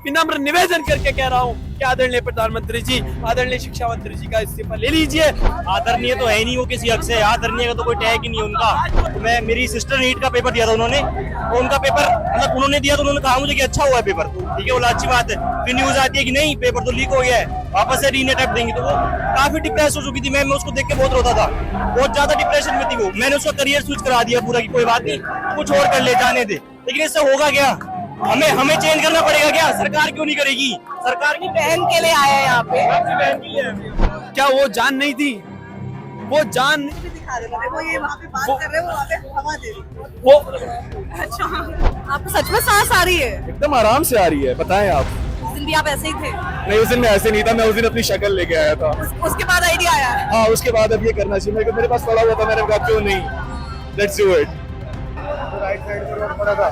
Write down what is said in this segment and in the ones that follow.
विनम्र निवेदन करके कह रहा हूँ कि आदरणीय प्रधानमंत्री जी, आदरणीय शिक्षा मंत्री जी का इस्तीफा ले लीजिए। आदरणीय तो है नहीं वो किसी हक से, आदरणीय का तो कोई टैग ही नहीं है उनका। मैं मेरी सिस्टर नीट का पेपर दिया था उन्होंने, और उनका पेपर मतलब उन्होंने दिया तो उन्होंने कहा मुझे कि अच्छा हुआ है पेपर, ठीक है बोला अच्छी बात है। फिर न्यूज आती है कि नहीं पेपर तो लीक हो गया है, वापस से रीनेट अटेम्प्ट देंगे। तो वो काफी डिप्रेस हो चुकी थी। मैं उसको देख के बहुत रोता था, बहुत ज्यादा डिप्रेशन में थी वो। मैंने उसका करियर स्विच करा दिया पूरा, की कोई बात नहीं कुछ और कर ले, जाने दे। लेकिन इससे होगा क्या? हमें चेंज करना पड़ेगा क्या? सरकार क्यों नहीं करेगी? सरकार की बहन के लिए आया है यहाँ पे। क्या वो जान नहीं थी? वो जान भी दिखा देना, देखो ये वहाँ पे बात कर रहे हैं, वो वहाँ पे हवा दे रही है। वो अच्छा, आपको सच में सांस आ रही है? एकदम आराम से आ रही है। बताएं आप। उस दिन भी आप ऐसे ही थे? नहीं, उस दिन मैं ऐसे नहीं था, मैं उस दिन अपनी शक्ल लेके आया था। उसके बाद आइडिया आया? हाँ, उसके बाद अब ये करना चाहिए। मेरे पास पड़ा हुआ था, मैंने कहा क्यों नहीं, let's do it. Right side में रोड पड़ा था।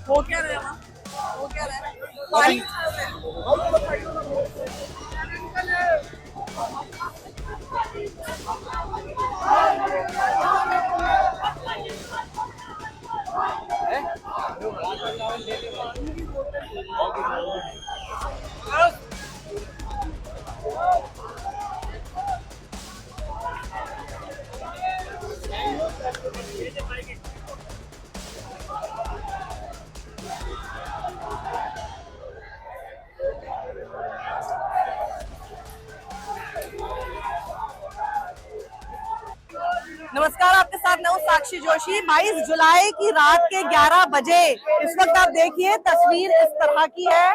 हो क्या रहा है वहाँ? हो क्या रहा है? पानी नमस्कार, आपके साथ मैं हूँ साक्षी जोशी। 22 जुलाई की रात के 11 बजे इस वक्त आप देखिए तस्वीर इस तरह की है।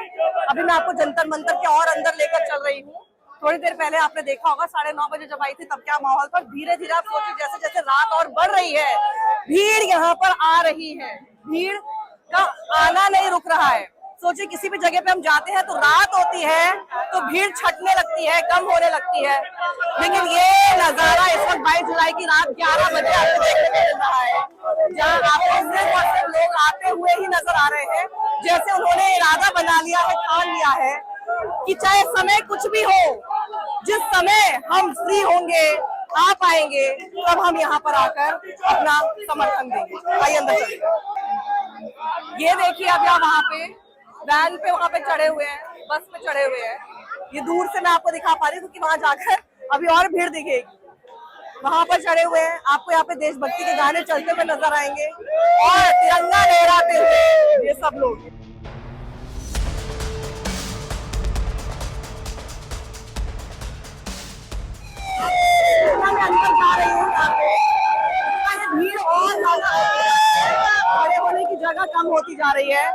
अभी मैं आपको जंतर मंतर के और अंदर लेकर चल रही हूँ। थोड़ी देर पहले आपने देखा होगा 9:30 बजे जब आई थी तब क्या माहौल था। धीरे धीरे आप सोचिए जैसे जैसे रात और बढ़ रही है, भीड़ यहाँ पर आ रही है, भीड़ का आना नहीं रुक रहा है। सोचिए किसी भी जगह पे हम जाते हैं तो रात होती है तो भीड़ छटने लगती है, कम होने लगती है। लेकिन ये नजारा इस वक्त 22 जुलाई की रात 11 बजे आपको देखने को मिल रहा है, जहाँ आपको सिर्फ और सिर्फ लोग आते हुए ही नजर आ रहे हैं। जैसे उन्होंने इरादा बना लिया है, ठान लिया है कि चाहे समय कुछ भी हो, जिस समय हम फ्री होंगे, आ पाएंगे, तब हम यहाँ पर आकर अपना समर्थन देंगे। आइए अंदर चलिए। ये देखिए अब यहाँ वहाँ पे वैन पे वहाँ पे चढ़े हुए हैं, बस पे चढ़े हुए हैं। ये दूर से मैं आपको दिखा पा रही हूँ क्योंकि वहां जाकर अभी और भीड़ दिखेगी। वहां पर चढ़े हुए हैं, आपको यहाँ पे देशभक्ति के गाने चलते हुए नजर आएंगे और तिरंगा लहराते हुए ये सब लोग। मैं अंदर जा रही हूँ, भीड़ और ज्यादा खड़े होने की जगह कम होती जा रही है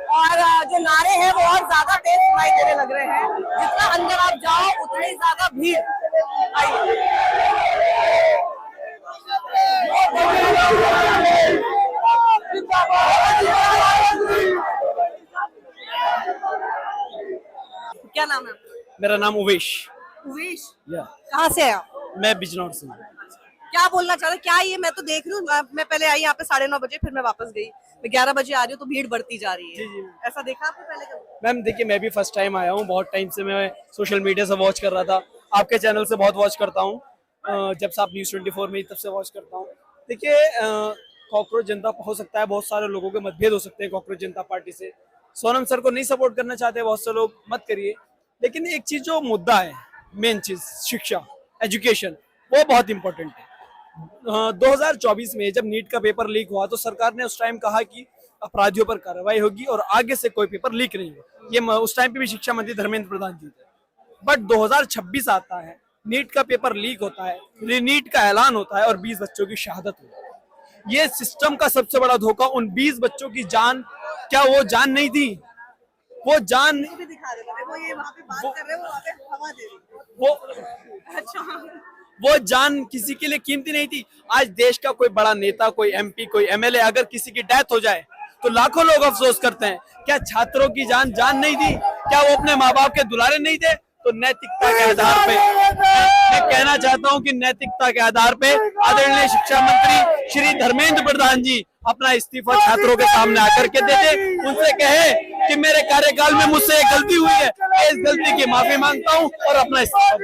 और जो नारे हैं वो और ज्यादा तेज सुनाई देने लग रहे हैं। जितना अंदर आप जाओ उतनी ज्यादा भीड़। क्या नाम है आपका? मेरा नाम उवेश। उवेश, या कहाँ से है आप? मैं बिजनौर से हूँ। क्या बोलना चाह रहे? क्या ये मैं तो देख रही हूँ, मैं पहले आई यहाँ पे 9:30 बजे, फिर मैं वापस गई, मैं 11 बजे आ रही हूँ तो भीड़ बढ़ती जा रही है। जी, जी। ऐसा देखा आपने पहले कभी? मैम देखिए, मैं भी फर्स्ट टाइम आया हूँ। बहुत टाइम से मैं सोशल मीडिया से वॉच कर रहा था, आपके चैनल से बहुत वॉच करता हूँ। जब से आप न्यूज़ 24 में तब से वॉच करता हूँ। देखिए, कॉकरोच जनता हो सकता है, बहुत सारे लोगों के मतभेद हो सकते हैं कॉकरोच जनता पार्टी से। सोनम सर को नहीं सपोर्ट करना चाहते बहुत से लोग, मत करिए। लेकिन एक चीज जो मुद्दा है, मेन चीज शिक्षा, एजुकेशन, वो बहुत इंपॉर्टेंट है। 2024 में जब नीट का पेपर लीक हुआ तो सरकार ने उस टाइम कहा कि अपराधियों पर कार्रवाई होगी और आगे से कोई पेपर लीक नहीं होगा। ये उस टाइम पे भी शिक्षा मंत्री धर्मेंद्र प्रधान जी थे। बट 2026 आता है, नीट का पेपर लीक होता है, नीट का ऐलान होता है और 20 बच्चों की शहादत होती है। ये सिस्टम का सबसे बड़ा धोखा, उन 20 बच्चों की जान, क्या वो जान नहीं थी? वो जान भी दिखा देना, देखो ये वहाँ पे बात कर रहे हैं, वो वहाँ पे हवा दे रही है। वो अच्छा, वो जान किसी के लिए कीमती नहीं थी। आज देश का कोई बड़ा नेता, कोई एमपी, कोई एमएलए अगर किसी की डेथ हो जाए तो लाखों लोग अफसोस करते हैं। क्या छात्रों की जान नहीं दी? क्या वो अपने माँ बाप के दुलारे नहीं थे? तो नैतिकता के आधार पे मैं कहना चाहता हूं कि नैतिकता के आधार पे आदरणीय शिक्षा मंत्री श्री धर्मेंद्र प्रधान जी अपना इस्तीफा छात्रों के सामने आकर के दे दे, उनसे कहे कि मेरे कार्यकाल में मुझसे एक गलती हुई है, मैं इस गलती की माफी मांगता हूं और अपना इस्तीफा।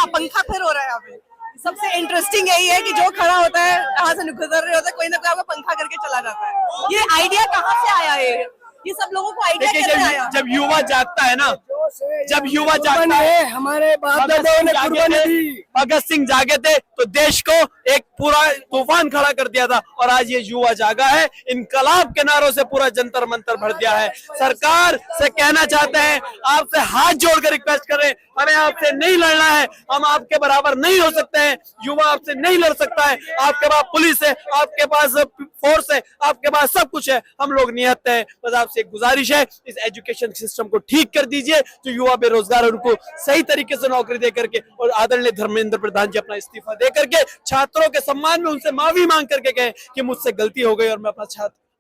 पंखा फिर हो रहा है यहाँ पे। सबसे इंटरेस्टिंग यही है कि जो खड़ा होता है, कहाँ से गुजर रहे होता है, कोई ना कोई आपको पंखा करके चला जाता है। ये आइडिया कहाँ से आया है? ये सब लोगों को आइडिया कैसे आया? जब युवा जागता है ना, जब युवा जागता है, हमारे बाप दादाओं ने कुर्बानी दी। भगत सिंह जागे थे तो देश को एक पूरा तूफान खड़ा कर दिया था, और आज ये युवा जागा है, इनकलाब के नारों से पूरा जंतर मंतर भर दिया है। सरकार से कहना चाहते हैं, आपसे हाथ जोड़कर रिक्वेस्ट करें, हमें आपसे नहीं लड़ना है, हम आपके बराबर नहीं हो सकते हैं, युवा आपसे नहीं लड़ सकता है। आपके पास पुलिस है, आपके पास फोर्स है, आपके पास सब कुछ है, हम लोग निहत्ते हैं। बस आपसे एक गुजारिश है, इस एजुकेशन सिस्टम को ठीक कर दीजिए, जो युवा बेरोजगार है उनको सही तरीके से नौकरी दे करके, और आदरणीय धर्मेंद्र प्रधान जी अपना इस्तीफा दे करके छात्रों के सम्मान में उनसे माफी मांग करके कहें कि मुझसे गलती हो गई और मैं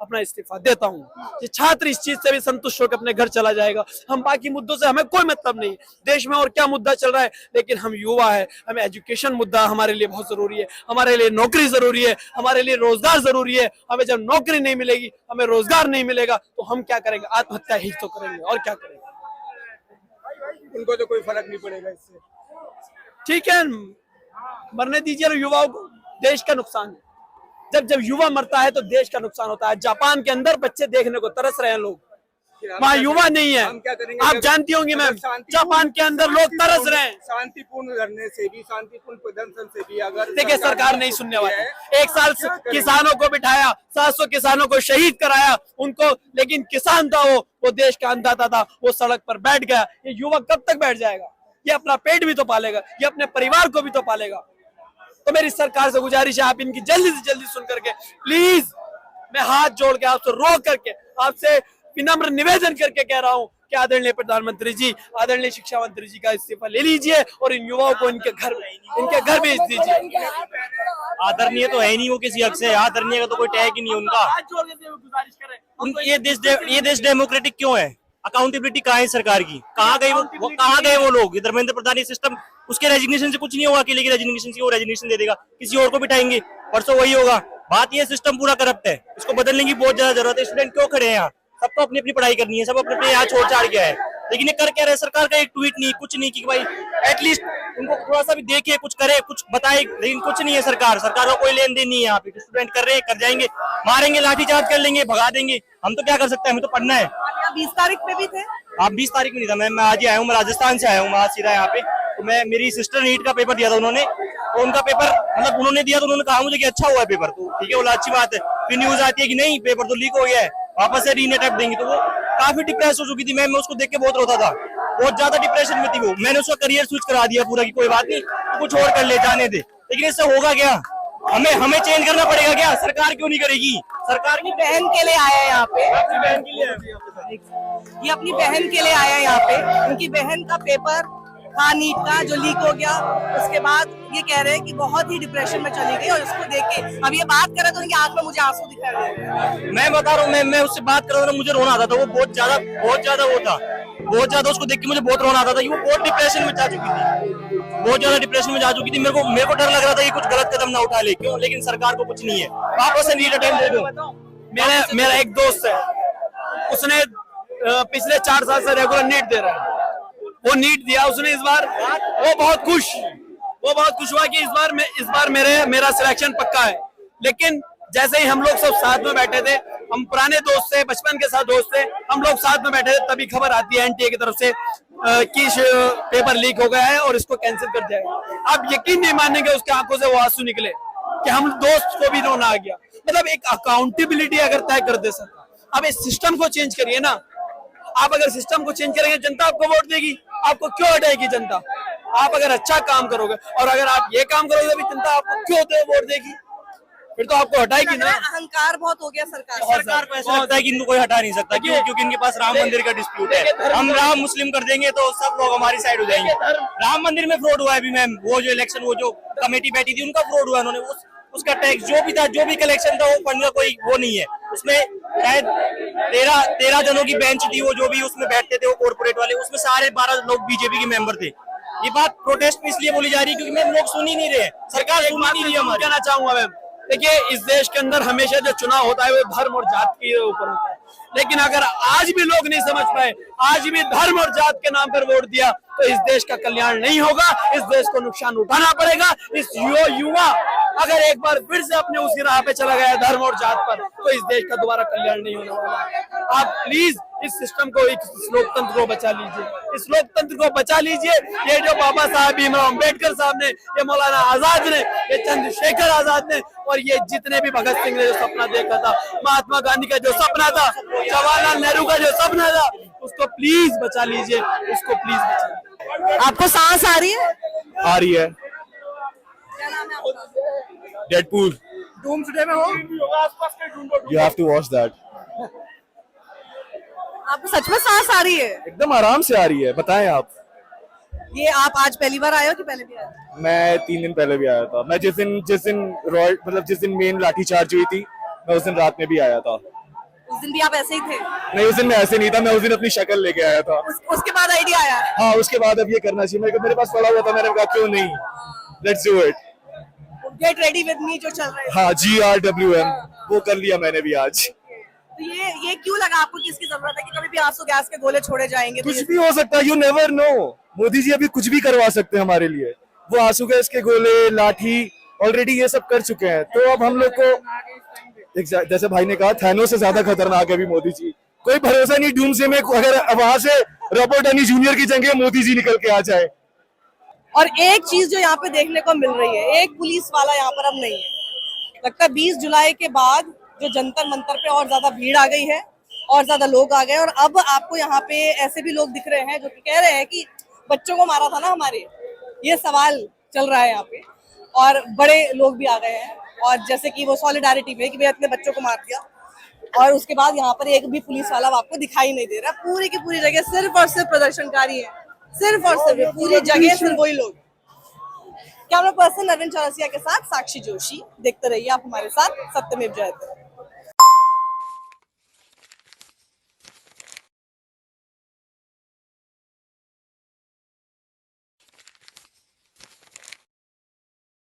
अपना इस्तीफा देता हूं। ये छात्र इस चीज से भी संतुष्ट होकर अपने घर चला जाएगा। हम बाकी मुद्दों से हमें कोई मतलब नहीं, देश में और क्या मुद्दा चल रहा है, लेकिन हम युवा है, हमें एजुकेशन मुद्दा हमारे लिए बहुत जरूरी है, हमारे लिए नौकरी जरूरी है, हमारे लिए रोजगार जरूरी है। हमें जब नौकरी नहीं मिलेगी, हमें रोजगार नहीं मिलेगा, तो हम क्या करेंगे? आत्महत्या ही तो करेंगे, और क्या करेंगे? उनको तो कोई फर्क नहीं पड़ेगा इससे। ठीक है, मरने दीजिए युवाओं को, देश का नुकसान है। जब युवा मरता है तो देश का नुकसान होता है। जापान के अंदर बच्चे देखने को तरस रहे हैं लोग, वहाँ युवा नहीं है। आप जानती होंगी मैम, जापान के अंदर लोग तरस रहे हैं। शांतिपूर्ण लड़ने से भी, शांतिपूर्ण प्रदर्शन से भी अगर देखिए सरकार नहीं सुनने वाली। एक साल किसानों को बिठाया, 700 किसानों को शहीद कराया उनको, लेकिन किसान था वो देश का अन्नदाता था, वो सड़क पर बैठ गया। ये युवा कब तक बैठ जाएगा? ये अपना पेट भी तो पालेगा, ये अपने परिवार को भी तो पालेगा। तो मेरी सरकार से गुजारिश है, आप इनकी जल्दी से जल्दी सुन करके प्लीज, मैं हाथ जोड़ के आपसे रो करके, आपसे विनम्र निवेदन करके कह रहा हूँ कि आदरणीय प्रधानमंत्री जी, आदरणीय शिक्षा मंत्री जी का इस्तीफा ले लीजिए और इन युवाओं को इनके घर भेज दीजिए। आदरणीय तो है नहीं वो किसी हक से, आदरणीय का तो कोई टैग ही नहीं उनका। गुजारिश करें, ये देश डेमोक्रेटिक क्यों है? अकाउंटेबिलिटी कहाँ है सरकार की? कहाँ गए वो लोग? धर्मेंद्र प्रधान सिस्टम, उसके रेजिग्नेशन से कुछ नहीं होगा, अकेले की रेजिग्नेशन से वो रेजिग्नेशन दे देगा, किसी और को बिठाएंगे, परसों वही होगा। बात ये सिस्टम पूरा करप्ट है, इसको बदलने की बहुत ज्यादा जरूरत है। स्टूडेंट क्यों खड़े हैं यहाँ? सबको अपनी अपनी पढ़ाई करनी है, सब अपने अपने यहाँ छोड़ छाड़ गया है, लेकिन ये कर क्या रहे? सरकार का एक ट्वीट नहीं, कुछ नहीं कि भाई एटलीस्ट उनको थोड़ा सा भी देखे, कुछ करे, कुछ बताए, लेकिन कुछ नहीं है। सरकार का कोई लेन देन नहीं है यहाँ पे। स्टूडेंट कर रहे हैं, कर जाएंगे, मारेंगे, लाठीचार्ज कर लेंगे, भगा देंगे। हम तो क्या कर सकते हैं, हमें तो पढ़ना है। 20 तारीख पे भी थे आप? 20 तारीख में नहीं था मैं आज ही आया हूँ, मैं राजस्थान से आया हूँ, मैं आज सीधा यहाँ पे। तो मेरी सिस्टर नीट का पेपर दिया था उन्होंने, तो उनका पेपर मतलब उन्होंने दिया तो उन्होंने कहा मुझे कि अच्छा हुआ है पेपर, तो ठीक है, बोला अच्छी बात है। फिर न्यूज आती है कि नहीं पेपर तो लीक हो गया है, वापस से रीनेट अटेम्प्ट देंगे। तो वो काफी डिप्रेस हो चुकी थी, मैं उसको देख के बहुत रोता था, बहुत ज्यादा डिप्रेशन में थी वो। मैंने उसका करियर स्विच करा दिया पूरा, की कोई बात नहीं, तो कुछ और कर ले, जाने दे। लेकिन इससे होगा क्या? हमें चेंज करना पड़ेगा क्या? सरकार क्यों नहीं करेगी? सरकार की बहन के लिए आया है यहाँ पे, ये अपनी बहन के लिए आया है यहाँ पे। उनकी बहन का पेपर था नीट का जो लीक हो गया, उसके बाद ये कह रहे हैं कि बहुत ही डिप्रेशन में चली गई, और उसको देख के अब ये बात कर रहे तो उनकी आंख में मुझे आंसू दिखाई दे रहे हैं। मैं बता रहा हूँ, मैं उससे बात कर रहा था, मुझे रोना आता था। वो बहुत ज्यादा वो था, बहुत ज्यादा उसको देख के मुझे बहुत रोना आता था। वो बहुत डिप्रेशन में जा चुकी थी, बहुत ज्यादा डिप्रेशन में जा चुकी थी। मेरे को डर लग रहा था कि कुछ गलत कदम ना उठा ले, क्यों? लेकिन सरकार को कुछ नहीं है, वापस से नीट अटेम्प्ट दे दो। मेरा एक दोस्त है, उसने पिछले 4 साल से रेगुलर नीट दे रहा है, वो नीट दिया उसने इस बार, वो बहुत खुश हुआ कि इस बार मेरा सिलेक्शन पक्का है। लेकिन जैसे ही हम लोग सब साथ में बैठे थे, हम पुराने दोस्त थे, बचपन के साथ दोस्त थे, हम लोग साथ में बैठे थे, तभी खबर आती है एनटीए की तरफ से कि पेपर लीक हो गया है और इसको कैंसिल कर दिया गया। आप यकीन नहीं मानेंगे, उसके आंखों से वो आंसू निकले कि हम दोस्त को भी रोना आ गया। मतलब एक अकाउंटेबिलिटी अगर तय कर दे सकता, अब इस सिस्टम को चेंज करिए ना। आप अगर सिस्टम को चेंज करेंगे, जनता आपको वोट देगी। आपको क्यों हटाएगी जनता? आप अगर अच्छा काम करोगे, और अगर आप ये काम करोगे तो जनता आपको क्यों वोट देगी? फिर तो आपको हटाएगी ना। अहंकार बहुत हो गया सरकार को। ऐसा लगता है कि इनको कोई हटा नहीं सकता, क्यों? क्योंकि इनके पास राम मंदिर का डिस्प्यूट है। हम राम मुस्लिम कर देंगे तो सब लोग हमारी साइड हो जाएंगे। राम मंदिर में फ्रॉड हुआ है अभी मैम, वो जो इलेक्शन, वो जो कमेटी बैठी थी, उनका फ्रॉड हुआ। उन्होंने उसका टैक्स जो भी था, जो भी कलेक्शन था, वो फंड का कोई वो नहीं है उसमें। शायद 13 जनों की बेंच थी, वो जो भी उसमें बैठते थे वो कॉर्पोरेट वाले, उसमें सारे 12 लोग बीजेपी के मेंबर थे। ये बात प्रोटेस्ट में इसलिए बोली जा रही है क्योंकि मैं लोग सुन ही नहीं रहे, सरकार सुन ही नहीं रही हमारी। कहना चाहूंगा मैं, देखिए इस देश के अंदर हमेशा जो चुनाव होता है वो धर्म और जात के ऊपर होता है, लेकिन अगर आज भी लोग नहीं समझ पाए, आज भी धर्म और जात के नाम पर वोट दिया तो इस देश का कल्याण नहीं होगा, इस देश को नुकसान उठाना पड़ेगा। इस युवा अगर एक बार फिर से अपने उसी राह पे चला गया धर्म और जात पर, तो इस देश का दोबारा कल्याण नहीं होने वाला। आप प्लीज इस सिस्टम को, इस लोकतंत्र को बचा लीजिए, इस लोकतंत्र को बचा लीजिए। ये जो बाबा साहब भीमराव अम्बेडकर साहब ने, ये मौलाना आजाद ने, ये चंद्रशेखर आजाद ने, और ये जितने भी भगत सिंह ने जो सपना देखा था, महात्मा गांधी का जो सपना था, जवाहरलाल नेहरू का जो सपना था, उसको प्लीज बचा लीजिए, उसको प्लीज बचा लीजिए। आपको सांस आ रही है? आ रही है। क्या नाम है आपका? डेडपूल। डूम्सडे में हो You have to watch that. आपको सच में सांस आ रही है? एकदम आराम से आ रही है। बताएं आप। ये आप आज पहली बार आए हो कि पहले भी आए हो? मैं 3 दिन पहले भी आया था। मैं जिस दिन रॉयल मतलब जिस दिन मेन लाठीचार्ज हुई थी, मैं उस दिन रात में भी आया था। उस दिन भी आप ऐसे ही थे? नहीं, उस दिन मैं ऐसे नहीं था, मैं उस दिन अपनी शक्ल लेके आया था। उसके बाद आइडिया आया? हाँ, उसके बाद अब ये करना चाहिए। मेरे पास पड़ा हुआ था, मैंने कहा क्यों नहीं, let's do it. Get ready with me जो चल रहा है। हाँ, GRWM वो कर लिया मैंने भी आज। तो ये क्यों लगा आपको कि इसकी जरूरत है कि कभी भी आंसू गैस के गोले छोड़े जाएंगे? तो कुछ भी हो सकता है, you never know. Modi ji अभी कुछ भी करवा सकते हैं हमारे लिए। वो आंसू गैस के गोले, लाठी ऑलरेडी ये सब कर चुके हैं। तो अब हम लोग को जैसे भाई ने कहा, थैनोस से ज्यादा खतरनाक है अभी मोदी जी। कोई भरोसा नहीं डूम्सडे में, अगर वहां से रॉबर्ट डनी जूनियर की जगह मोदी जी निकल के आ जाए। और एक चीज जो यहाँ पे देखने को मिल रही है, एक पुलिस वाला यहाँ पर अब नहीं है। लगता है 20 जुलाई के बाद जो जंतर मंतर पे और ज्यादा भीड़ आ गई है, और ज्यादा लोग आ गए, और अब आपको यहाँ पे ऐसे भी लोग दिख रहे हैं जो कि कह रहे हैं कि बच्चों को मारा था ना हमारे, ये सवाल चल रहा है यहाँ पे। और बड़े लोग भी आ गए हैं, और जैसे कि वो सॉलिडारिटी में कि भैया इतने बच्चों को मार दिया, और उसके बाद यहाँ पर एक भी पुलिस वाला आपको दिखाई नहीं दे रहा। पूरी की पूरी जगह सिर्फ और सिर्फ प्रदर्शनकारी है, सिर्फ और सिर्फ पूरी जगह सिर्फ वही लोग। कैमरा पर्सन अरविंद चौरसिया के साथ साक्षी जोशी। देखते रहिए आप हमारे साथ सत्यमेव जयते।